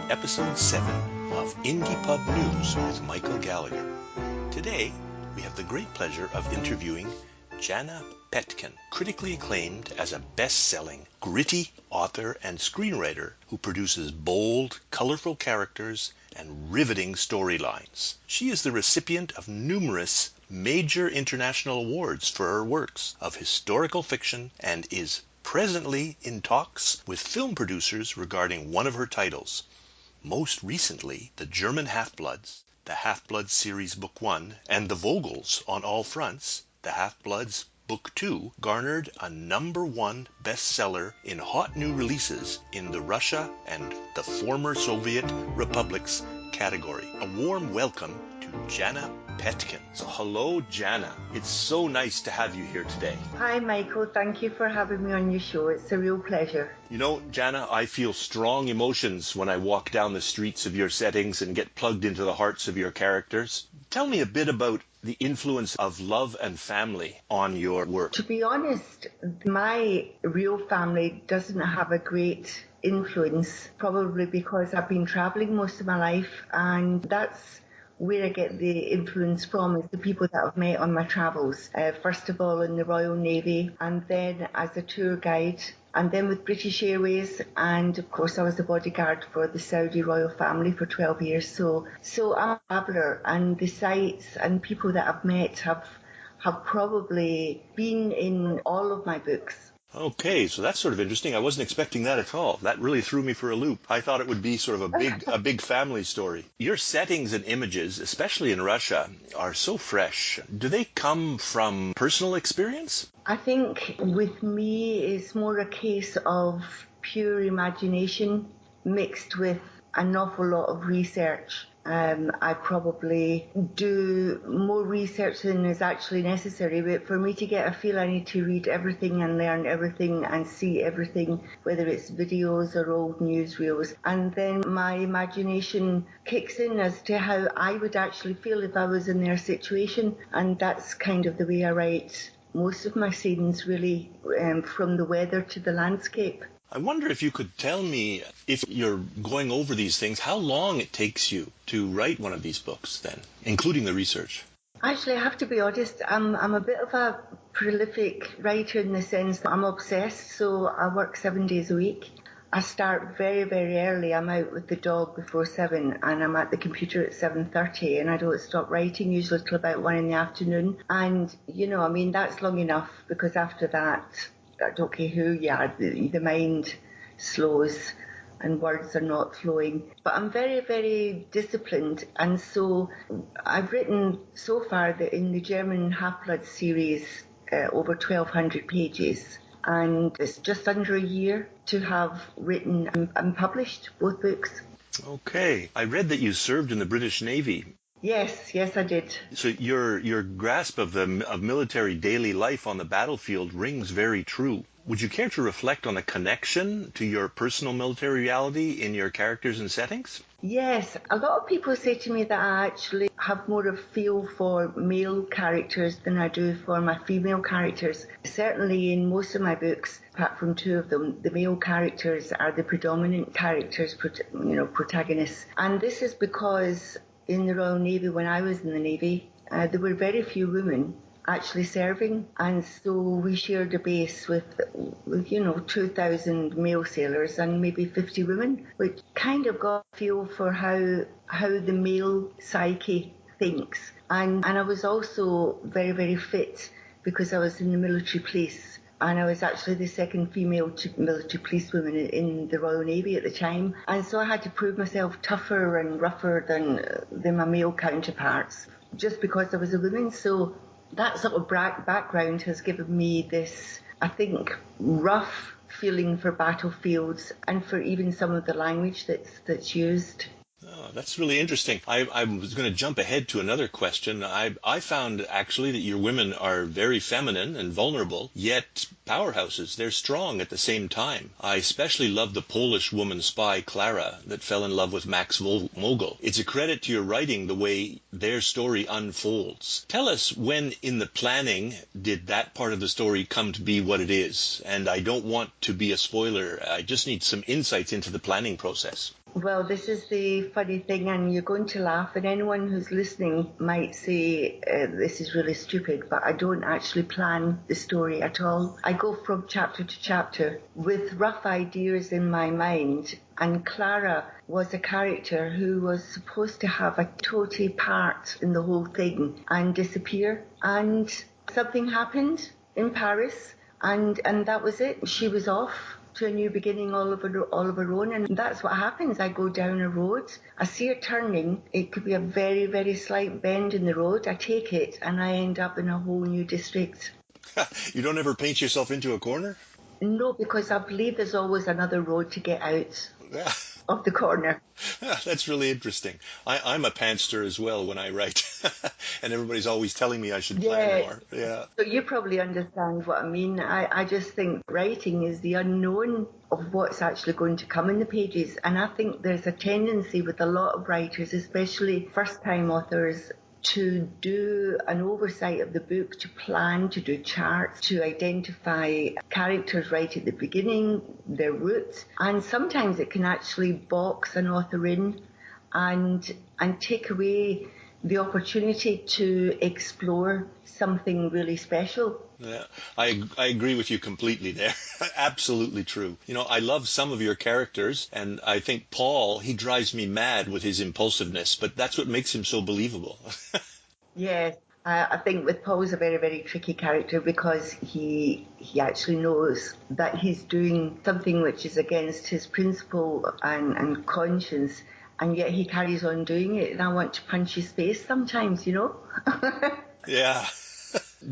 Episode 7 of Indie Pub News with Michael Gallagher. Today, we have the great pleasure of interviewing Jana Petken, critically acclaimed as a best-selling, gritty author and screenwriter who produces bold, colorful characters and riveting storylines. She is the recipient of numerous major international awards for her works of historical fiction and is presently in talks with film producers regarding one of her titles. Most recently, the German Half-Bloods, the Half-Bloods Series Book 1, and the Vogels on All Fronts, the Half-Bloods Book 2, garnered a #1 bestseller in hot new releases in the Russia and the former Soviet republics category. A warm welcome to Jana Petken. So hello, Jana. It's so nice to have you here today. Hi, Michael. Thank you for having me on your show. It's a real pleasure. You know, Jana, I feel strong emotions when I walk down the streets of your settings and get plugged into the hearts of your characters. Tell me a bit about the influence of love and family on your work. To be honest, my real family doesn't have a great influence, probably because I've been traveling most of my life, and that's where I get the influence from, is the people that I've met on my travels. First of all in the Royal Navy, and then as a tour guide, and then with British Airways, and of course I was the bodyguard for the Saudi royal family for 12 years. So I'm a traveller, and the sights and people that I've met have probably been in all of my books. Okay, so that's sort of interesting. I wasn't expecting that at all. That really threw me for a loop. I thought it would be sort of a big family story. Your settings and images, especially in Russia, are so fresh. Do they come from personal experience? I think with me it's more a case of pure imagination mixed with an awful lot of research. I probably do more research than is actually necessary, but for me to get a feel, I need to read everything and learn everything and see everything, whether it's videos or old newsreels. And then my imagination kicks in as to how I would actually feel if I was in their situation. And that's kind of the way I write most of my scenes, really, from the weather to the landscape. I wonder if you could tell me, if you're going over these things, how long it takes you to write one of these books then, including the research? Actually, I have to be honest, I'm a bit of a prolific writer in the sense that I'm obsessed, so I work 7 days a week. I start very, very early. I'm out with the dog before 7 and I'm at the computer at 7:30, and I don't stop writing usually till about 1 in the afternoon. And, that's long enough, because after that, I don't care who you are, the mind slows and words are not flowing. But I'm very, very disciplined, and so I've written so far that in the German Half-Blood series over 1,200 pages, and it's just under a year to have written and published both books. Okay. I read that you served in the British Navy. Yes, I did. So your grasp of military daily life on the battlefield rings very true. Would you care to reflect on the connection to your personal military reality in your characters and settings? Yes, a lot of people say to me that I actually have more of a feel for male characters than I do for my female characters. Certainly in most of my books, apart from 2 of them, the male characters are the predominant characters, protagonists. And this is because in the Royal Navy, when I was in the Navy, there were very few women actually serving, and so we shared a base with 2,000 male sailors and maybe 50 women, which kind of got a feel for how the male psyche thinks. And I was also very, very fit because I was in the military police. And I was actually the second female military policewoman in the Royal Navy at the time. And so I had to prove myself tougher and rougher than my male counterparts, just because I was a woman. So that sort of background has given me this, I think, rough feeling for battlefields and for even some of the language that's used. Oh, that's really interesting. I was going to jump ahead to another question. I found actually that your women are very feminine and vulnerable, yet powerhouses. They're strong at the same time. I especially love the Polish woman spy Clara that fell in love with Max Vogel. It's a credit to your writing the way their story unfolds. Tell us, when in the planning did that part of the story come to be what it is? And I don't want to be a spoiler. I just need some insights into the planning process. Well, this is the funny thing, and you're going to laugh, and anyone who's listening might say this is really stupid, but I don't actually plan the story at all. I go from chapter to chapter with rough ideas in my mind, and Clara was a character who was supposed to have a total part in the whole thing and disappear, and something happened in Paris, and that was it. She was off to a new beginning all of her own, and that's what happens. I go down a road, I see a turning, it could be a very, very slight bend in the road, I take it, and I end up in a whole new district. You don't ever paint yourself into a corner? No, because I believe there's always another road to get out of the corner. That's really interesting. I'm a pantster as well when I write, and everybody's always telling me I should plan more. Yeah. So you probably understand what I mean. I just think writing is the unknown of what's actually going to come in the pages, and I think there's a tendency with a lot of writers, especially first-time authors, to do an oversight of the book, to plan, to do charts, to identify characters right at the beginning, their roots, and sometimes it can actually box an author in and take away the opportunity to explore something really special. Yeah, I agree with you completely there. Absolutely true. You know, I love some of your characters, and I think Paul, he drives me mad with his impulsiveness, but that's what makes him so believable. Yes, I think with Paul's a very, very tricky character because he actually knows that he's doing something which is against his principle and conscience, and yet he carries on doing it, and I want to punch his face sometimes, you know? Yeah.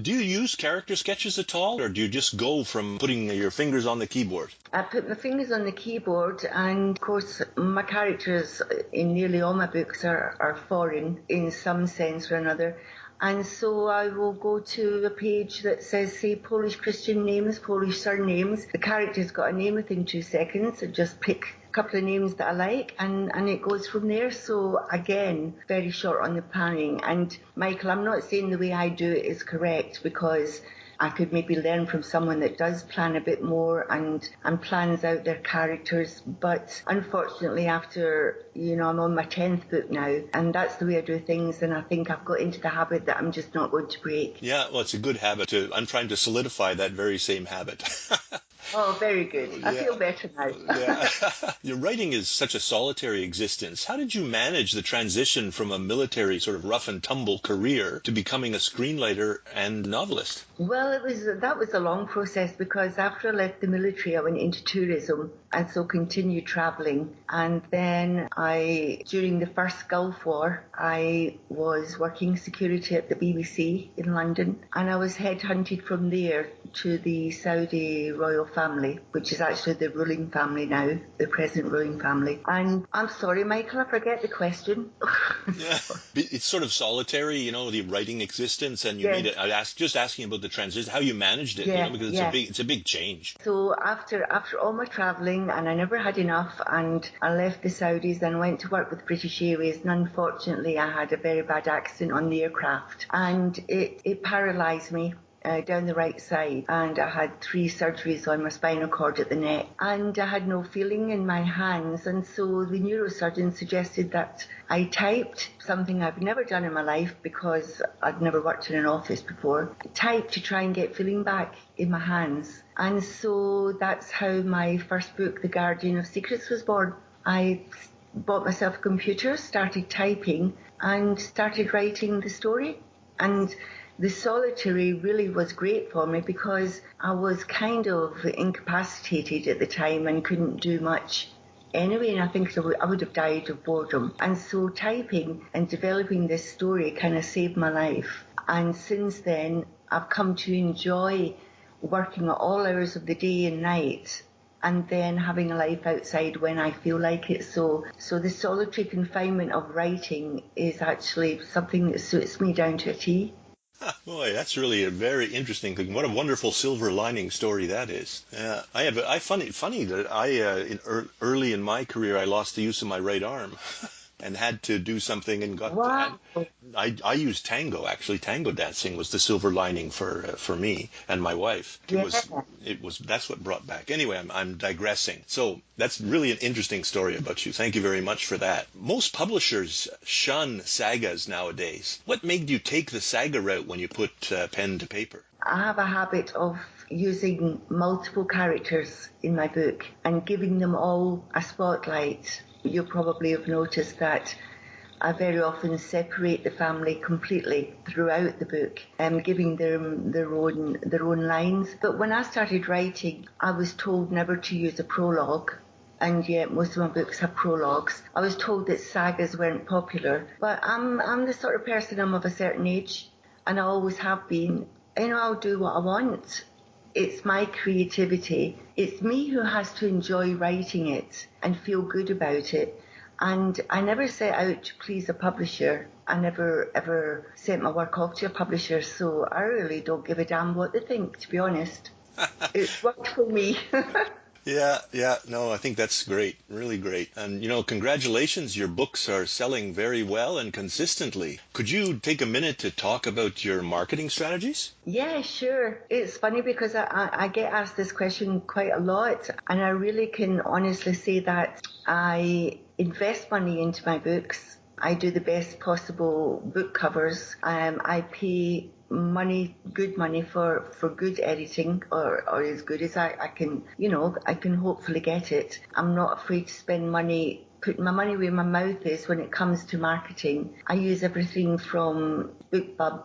Do you use character sketches at all, or do you just go from putting your fingers on the keyboard? I put my fingers on the keyboard, and of course my characters in nearly all my books are foreign in some sense or another. And so I will go to a page that says, say, Polish Christian names, Polish surnames. The character's got a name within 2 seconds. I just pick a couple of names that I like, and it goes from there. So again, very short on the planning. And Michael, I'm not saying the way I do it is correct, because I could maybe learn from someone that does plan a bit more and plans out their characters. But unfortunately, after, I'm on my 10th book now, and that's the way I do things, and I think I've got into the habit that I'm just not going to break. Yeah, well, it's a good habit. I'm trying to solidify that very same habit. Oh, very good. I feel better now. Yeah. Your writing is such a solitary existence. How did you manage the transition from a military sort of rough and tumble career to becoming a screenwriter and novelist? Well, that was a long process, because after I left the military, I went into tourism and so continued travelling. And then during the first Gulf War, I was working security at the BBC in London, and I was headhunted from there to the Saudi royal family, which is actually the ruling family now, the present ruling family. And I'm sorry, Michael, I forget the question. Yeah. It's sort of solitary, the writing existence, and you made it. Just asking about the transition, how you managed it, because it's a big change. So after all my travelling, and I never had enough, and I left the Saudis and went to work with British Airways, and unfortunately I had a very bad accident on the aircraft, and it paralysed me down the right side, and I had 3 surgeries on my spinal cord at the neck, and I had no feeling in my hands, and so the neurosurgeon suggested that I typed, something I've never done in my life because I'd never worked in an office before, typed to try and get feeling back in my hands. And so that's how my first book, The Guardian of Secrets, was born. I bought myself a computer, started typing, and started writing the story. And the solitary really was great for me because I was kind of incapacitated at the time and couldn't do much anyway, and I think I would have died of boredom. And so typing and developing this story kind of saved my life. And since then, I've come to enjoy working at all hours of the day and night, and then having a life outside when I feel like it. So the solitary confinement of writing is actually something that suits me down to a T. Boy, that's really a very interesting thing. What a wonderful silver lining story that is. Yeah, funny that early in my career I lost the use of my right arm. and had to do something and got. Wow. I used tango. Actually, tango dancing was the silver lining for me and my wife. Yeah. It was that's what brought back. Anyway, I'm digressing. So that's really an interesting story about you. Thank you very much for that. Most publishers shun sagas nowadays. What made you take the saga route when you put pen to paper? I have a habit of using multiple characters in my book and giving them all a spotlight. You probably have noticed that I very often separate the family completely throughout the book, giving them their own lines. But when I started writing, I was told never to use a prologue, and yet most of my books have prologues. I was told that sagas weren't popular, but I'm the sort of person, I'm of a certain age, and I always have been. I'll do what I want. It's my creativity. It's me who has to enjoy writing it and feel good about it. And I never set out to please a publisher. I never ever sent my work off to a publisher, so I really don't give a damn what they think, to be honest. It's worked for me. Yeah, no, I think that's great, really great. And, congratulations, your books are selling very well and consistently. Could you take a minute to talk about your marketing strategies? Yeah, sure. It's funny because I get asked this question quite a lot, and I really can honestly say that I invest money into my books. I do the best possible book covers. I pay good money for good editing, or as good as I can, I can hopefully get it. I'm not afraid to spend money, putting my money where my mouth is when it comes to marketing. I use everything from BookBub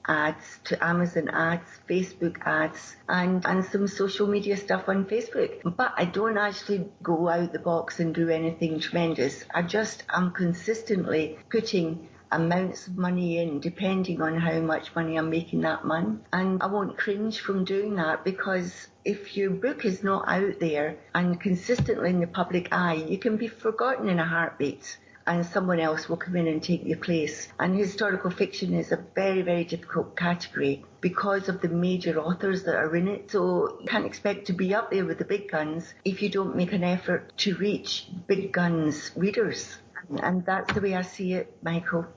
ads to Amazon ads, Facebook ads, and some social media stuff on Facebook. But I don't actually go out the box and do anything tremendous. I'm consistently putting amounts of money in depending on how much money I'm making that month. And I won't cringe from doing that, because if your book is not out there and consistently in the public eye, you can be forgotten in a heartbeat, and someone else will come in and take your place. And historical fiction is a very, very difficult category because of the major authors that are in it. So you can't expect to be up there with the big guns if you don't make an effort to reach big guns readers. And that's the way I see it, Michael.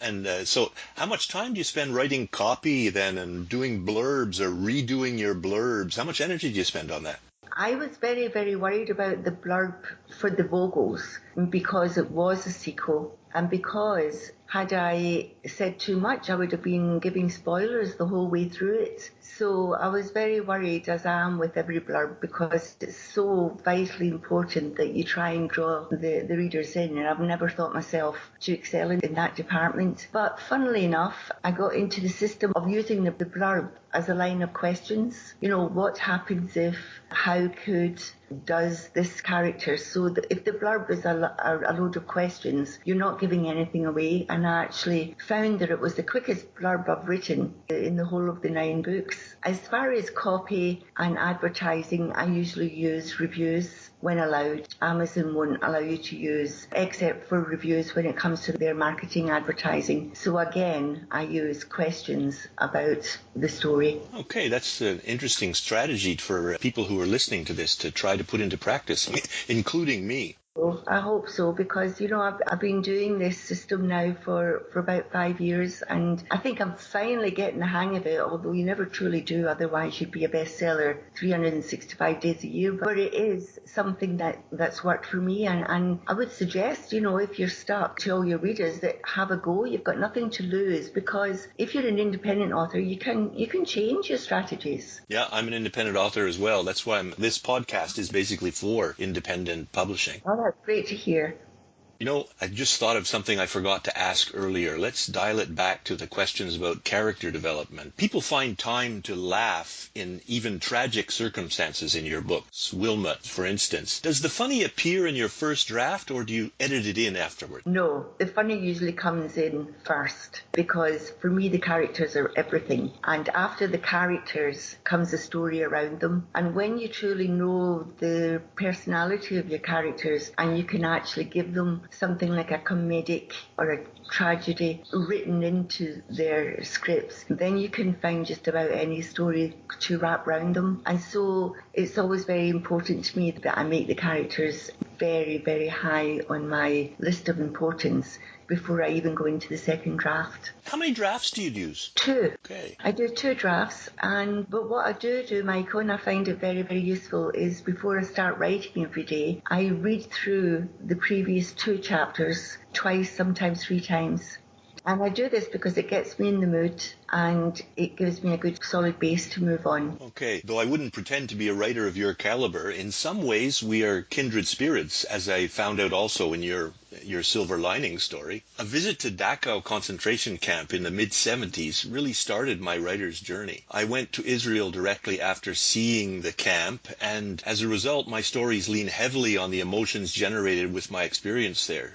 And so how much time do you spend writing copy then and doing blurbs or redoing your blurbs? How much energy do you spend on that? I was very, very worried about the blurb for the Vogels because it was a sequel, and because had I said too much, I would have been giving spoilers the whole way through it. So I was very worried, as I am with every blurb, because it's so vitally important that you try and draw the readers in, and I've never thought myself to excel in that department. But funnily enough, I got into the system of using the blurb as a line of questions. What happens if, how could, does this character. So if the blurb is a load of questions, you're not giving anything away. And I actually found that it was the quickest blurb I've written in the whole of the 9 books. As far as copy and advertising, I usually use reviews when allowed. Amazon won't allow you to use except for reviews when it comes to their marketing advertising. So again, I use questions about the story. Okay, that's an interesting strategy for people who are listening to this to try to put into practice, including me. I hope so, because I've been doing this system now for about 5 years, and I think I'm finally getting the hang of it, although you never truly do, otherwise you'd be a bestseller 365 days a year. But it is something that's worked for me, and I would suggest, if you're stuck, tell your readers that have a go. You've got nothing to lose, because if you're an independent author, you can change your strategies. Yeah, I'm an independent author as well. That's why this podcast is basically for independent publishing. Oh, that's great to hear. I just thought of something I forgot to ask earlier. Let's dial it back to the questions about character development. People find time to laugh in even tragic circumstances in your books. Wilma, for instance. Does the funny appear in your first draft, or do you edit it in afterward? No, the funny usually comes in first, because for me the characters are everything. And after the characters comes the story around them. And when you truly know the personality of your characters, and you can actually give them something like a comedic or a tragedy written into their scripts, then you can find just about any story to wrap around them. And so it's always very important to me that I make the characters very, very high on my list of importance before I even go into the second draft. How many drafts do you use? 2. Okay. I do 2 drafts, but what I do, Michael, and I find it very, very useful, is before I start writing every day, I read through the previous 2 chapters twice, sometimes 3 times. And I do this because it gets me in the mood and it gives me a good solid base to move on. Okay, though I wouldn't pretend to be a writer of your caliber, in some ways we are kindred spirits, as I found out also in your Silver Lining story. A visit to Dachau concentration camp in the mid-70s really started my writer's journey. I went to Israel directly after seeing the camp, and as a result my stories lean heavily on the emotions generated with my experience there.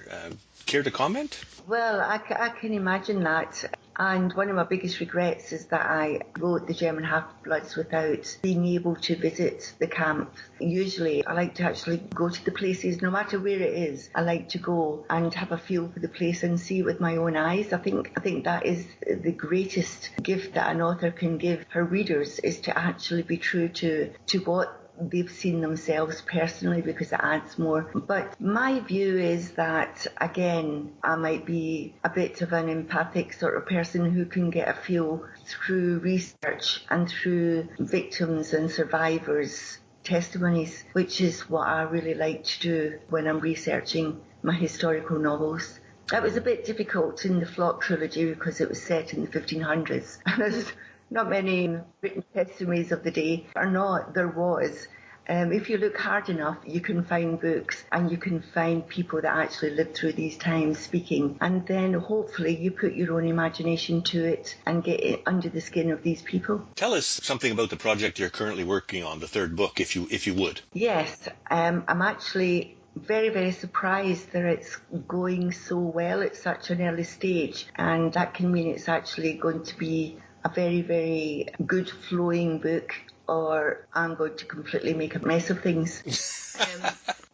Care to comment? Well, I can imagine that. And one of my biggest regrets is that I wrote The German Half-Bloods without being able to visit the camp. Usually I like to actually go to the places, no matter where it is. I like to go and have a feel for the place and see it with my own eyes. I think that is the greatest gift that an author can give her readers, is to actually be true to what they've seen themselves personally, because it adds more. But my view is that, again, I might be a bit of an empathic sort of person who can get a feel through research and through victims and survivors' testimonies, which is what I really like to do when I'm researching my historical novels. That was a bit difficult in the Flock trilogy because it was set in the 1500s. There's not many written testimonies of the day, or not, there was. If you look hard enough, you can find books and you can find people that actually lived through these times speaking. And then hopefully you put your own imagination to it and get it under the skin of these people. Tell us something about the project you're currently working on, the 3rd book, if you would. Yes, I'm actually very, very surprised that it's going so well at such an early stage. And that can mean it's actually going to be a very, very good flowing book, or I'm going to completely make a mess of things.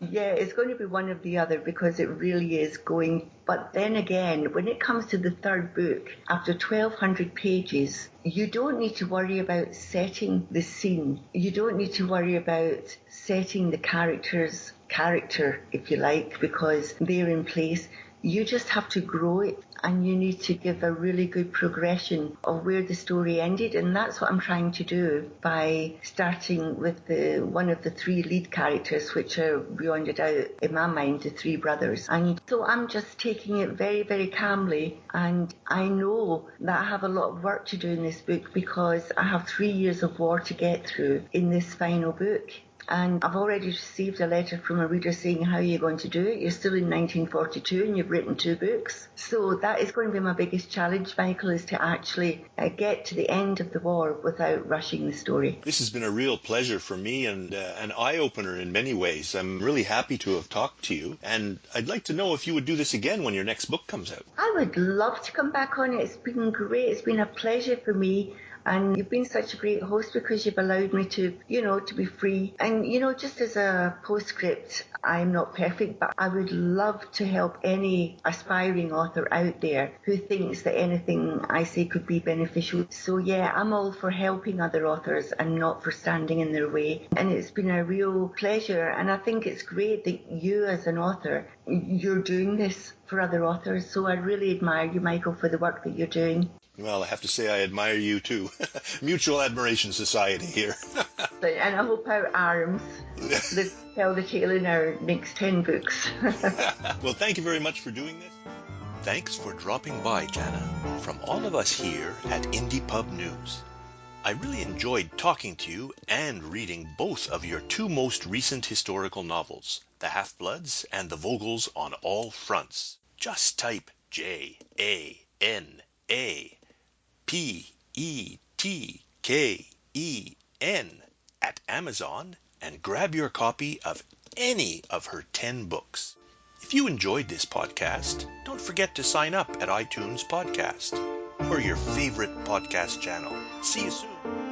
Yeah, it's going to be one or the other, because it really is going. But then again, when it comes to the 3rd book, after 1,200 pages, you don't need to worry about setting the scene. You don't need to worry about setting the character's character, if you like, because they're in place. You just have to grow it, and you need to give a really good progression of where the story ended. And that's what I'm trying to do by starting with one of the 3 lead characters, which are rounded out, in my mind, the 3 brothers. And so I'm just taking it very, very calmly. And I know that I have a lot of work to do in this book, because I have 3 years of war to get through in this final book. And I've already received a letter from a reader saying, how are you going to do it? You're still in 1942 and you've written 2 books. So that is going to be my biggest challenge, Michael, is to actually get to the end of the war without rushing the story. This has been a real pleasure for me, and an eye-opener in many ways. I'm really happy to have talked to you, and I'd like to know if you would do this again when your next book comes out. I would love to come back on it. It's been great. It's been a pleasure for me. And you've been such a great host, because you've allowed me to, to be free. And, just as a postscript, I'm not perfect, but I would love to help any aspiring author out there who thinks that anything I say could be beneficial. So yeah, I'm all for helping other authors and not for standing in their way. And it's been a real pleasure. And I think it's great that you, as an author, you're doing this for other authors. So I really admire you, Michael, for the work that you're doing. Well, I have to say I admire you too. Mutual admiration society here. And I hope our arms tell the tale in our next 10 books. Well, thank you very much for doing this. Thanks for dropping by, Jana, from all of us here at Indie Pub News. I really enjoyed talking to you and reading both of your 2 most recent historical novels, The Half-Bloods and The Vogels on all fronts. Just type JANAPETKEN at Amazon and grab your copy of any of her 10 books. If you enjoyed this podcast, don't forget to sign up at iTunes Podcast or your favorite podcast channel. See you soon.